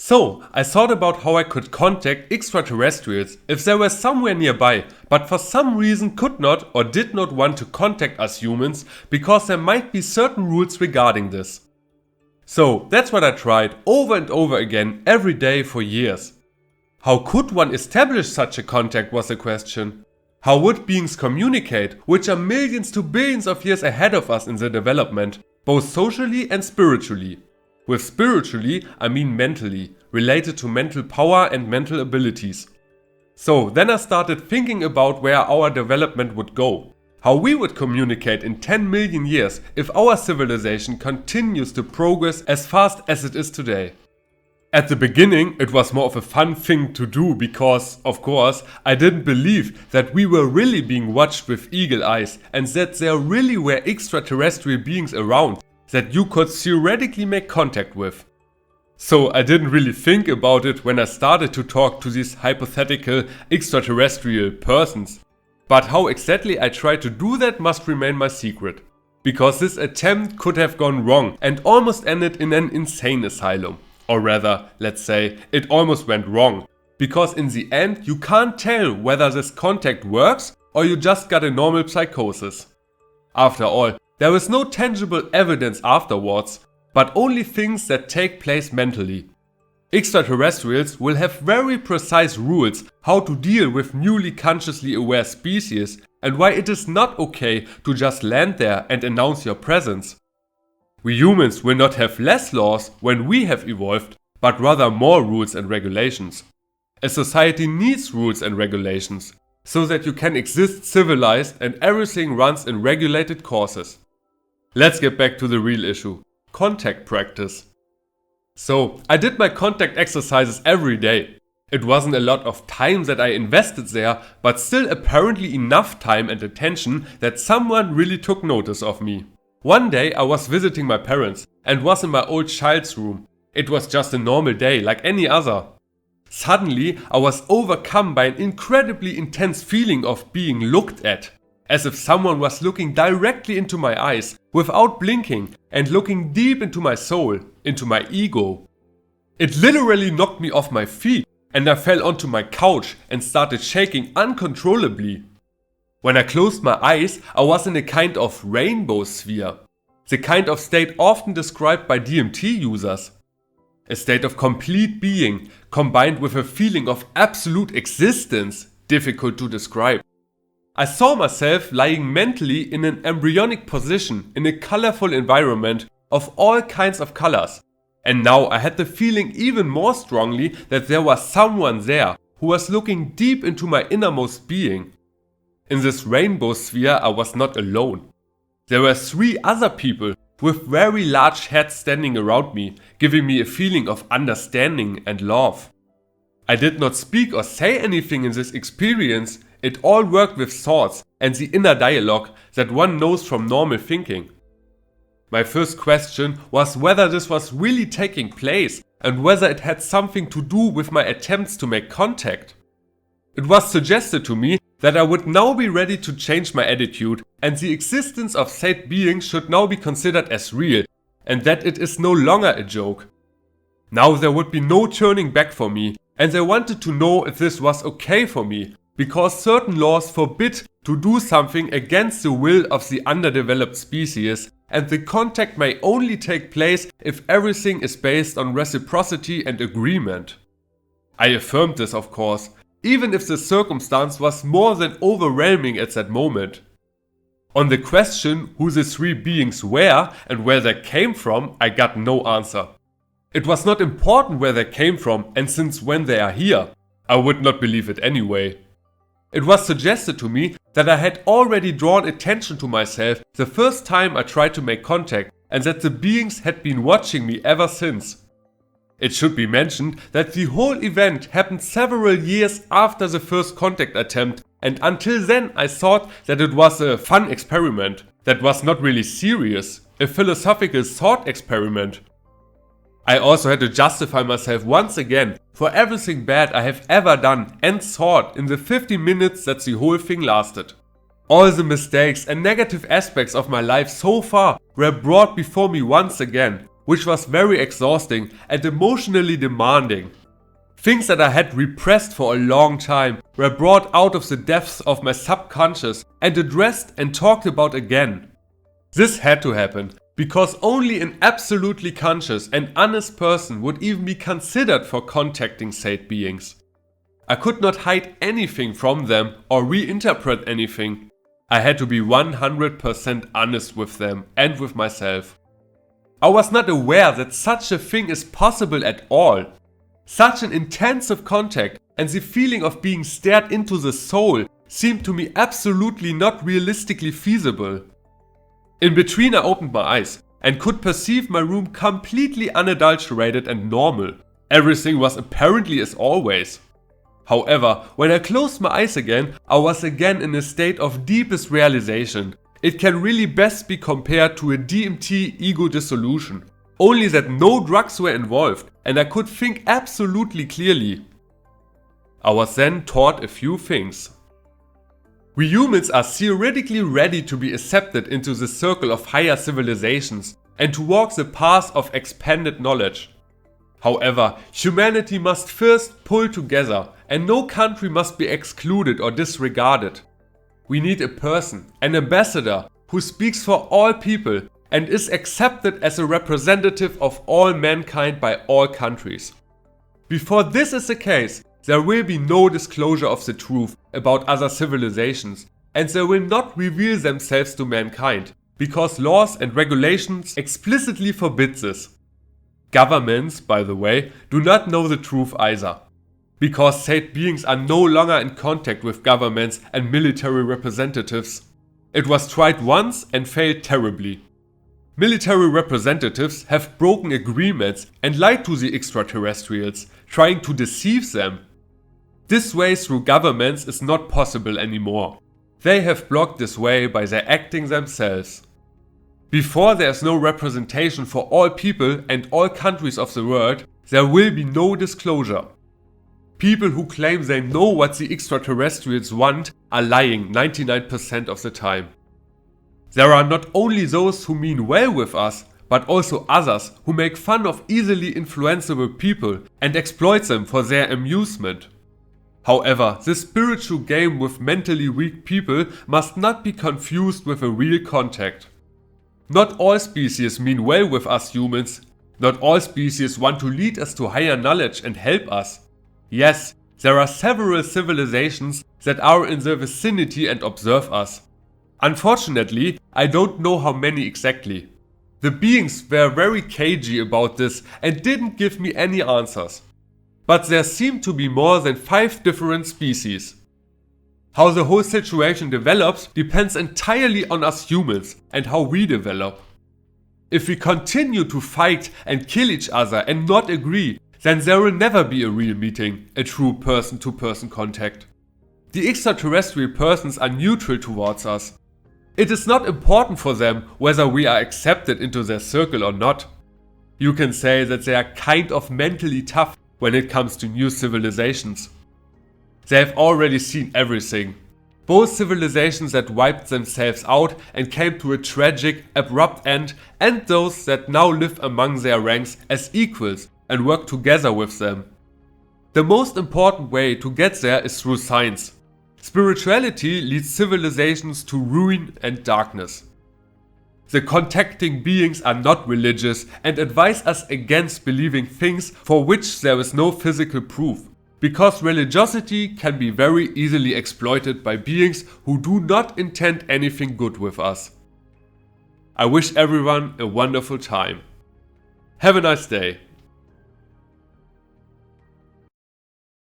So, I thought about how I could contact extraterrestrials if they were somewhere nearby, but for some reason could not or did not want to contact us humans because there might be certain rules regarding this. So, that's what I tried over and over again every day for years. How could one establish such a contact was the question. How would beings communicate, which are millions to billions of years ahead of us in their development, both socially and spiritually? With spiritually, I mean mentally, related to mental power and mental abilities. So then I started thinking about where our development would go. How we would communicate in 10 million years if our civilization continues to progress as fast as it is today. At the beginning, it was more of a fun thing to do because, of course, I didn't believe that we were really being watched with eagle eyes and that there really were extraterrestrial beings around that you could theoretically make contact with. So I didn't really think about it when I started to talk to these hypothetical extraterrestrial persons. But how exactly I tried to do that must remain my secret. Because this attempt could have gone wrong and almost ended in an insane asylum. Or rather, let's say, it almost went wrong. Because in the end you can't tell whether this contact works or you just got a normal psychosis. After all, there is no tangible evidence afterwards, but only things that take place mentally. Extraterrestrials will have very precise rules how to deal with newly consciously aware species and why it is not okay to just land there and announce your presence. We humans will not have less laws when we have evolved, but rather more rules and regulations. A society needs rules and regulations, so that you can exist civilized and everything runs in regulated courses. Let's get back to the real issue, contact practice. So, I did my contact exercises every day. It wasn't a lot of time that I invested there, but still apparently enough time and attention that someone really took notice of me. One day I was visiting my parents and was in my old child's room. It was just a normal day like any other. Suddenly I was overcome by an incredibly intense feeling of being looked at. As if someone was looking directly into my eyes, without blinking, and looking deep into my soul, into my ego. It literally knocked me off my feet, and I fell onto my couch and started shaking uncontrollably. When I closed my eyes, I was in a kind of rainbow sphere. The kind of state often described by DMT users. A state of complete being, combined with a feeling of absolute existence, difficult to describe. I saw myself lying mentally in an embryonic position in a colorful environment of all kinds of colors. And now I had the feeling even more strongly that there was someone there who was looking deep into my innermost being. In this rainbow sphere I was not alone. There were 3 other people with very large heads standing around me, giving me a feeling of understanding and love. I did not speak or say anything in this experience. It all worked with thoughts and the inner dialogue that one knows from normal thinking. My first question was whether this was really taking place and whether it had something to do with my attempts to make contact. It was suggested to me that I would now be ready to change my attitude and the existence of said beings should now be considered as real and that it is no longer a joke. Now there would be no turning back for me and I wanted to know if this was okay for me. Because certain laws forbid to do something against the will of the underdeveloped species, and the contact may only take place if everything is based on reciprocity and agreement. I affirmed this, of course, even if the circumstance was more than overwhelming at that moment. On the question who the 3 beings were and where they came from, I got no answer. It was not important where they came from and since when they are here. I would not believe it anyway. It was suggested to me that I had already drawn attention to myself the first time I tried to make contact and that the beings had been watching me ever since. It should be mentioned that the whole event happened several years after the first contact attempt and until then I thought that it was a fun experiment that was not really serious, a philosophical thought experiment. I also had to justify myself once again for everything bad I have ever done and thought in the 50 minutes that the whole thing lasted. All the mistakes and negative aspects of my life so far were brought before me once again, which was very exhausting and emotionally demanding. Things that I had repressed for a long time were brought out of the depths of my subconscious and addressed and talked about again. This had to happen, because only an absolutely conscious and honest person would even be considered for contacting said beings. I could not hide anything from them or reinterpret anything. I had to be 100% honest with them and with myself. I was not aware that such a thing is possible at all. Such an intensive contact and the feeling of being stared into the soul seemed to me absolutely not realistically feasible. In between, I opened my eyes and could perceive my room completely unadulterated and normal. Everything was apparently as always. However, when I closed my eyes again, I was again in a state of deepest realization. It can really best be compared to a DMT ego dissolution, only that no drugs were involved and I could think absolutely clearly. I was then taught a few things. We humans are theoretically ready to be accepted into the circle of higher civilizations and to walk the path of expanded knowledge. However, humanity must first pull together and no country must be excluded or disregarded. We need a person, an ambassador, who speaks for all people and is accepted as a representative of all mankind by all countries. Before this is the case, there will be no disclosure of the truth about other civilizations, and they will not reveal themselves to mankind, because laws and regulations explicitly forbid this. Governments, by the way, do not know the truth either, because said beings are no longer in contact with governments and military representatives. It was tried once and failed terribly. Military representatives have broken agreements and lied to the extraterrestrials, trying to deceive them. This way through governments is not possible anymore. They have blocked this way by their acting themselves. Before there is no representation for all people and all countries of the world, there will be no disclosure. People who claim they know what the extraterrestrials want are lying 99% of the time. There are not only those who mean well with us, but also others who make fun of easily influenceable people and exploit them for their amusement. However, this spiritual game with mentally weak people must not be confused with a real contact. Not all species mean well with us humans. Not all species want to lead us to higher knowledge and help us. Yes, there are several civilizations that are in the vicinity and observe us. Unfortunately, I don't know how many exactly. The beings were very cagey about this and didn't give me any answers. But there seem to be more than 5 different species. How the whole situation develops depends entirely on us humans and how we develop. If we continue to fight and kill each other and not agree, then there will never be a real meeting, a true person-to-person contact. The extraterrestrial persons are neutral towards us. It is not important for them whether we are accepted into their circle or not. You can say that they are kind of mentally tough when it comes to new civilizations. They have already seen everything. Both civilizations that wiped themselves out and came to a tragic, abrupt end, and those that now live among their ranks as equals and work together with them. The most important way to get there is through science. Spirituality leads civilizations to ruin and darkness. The contacting beings are not religious and advise us against believing things for which there is no physical proof, because religiosity can be very easily exploited by beings who do not intend anything good with us. I wish everyone a wonderful time. Have a nice day.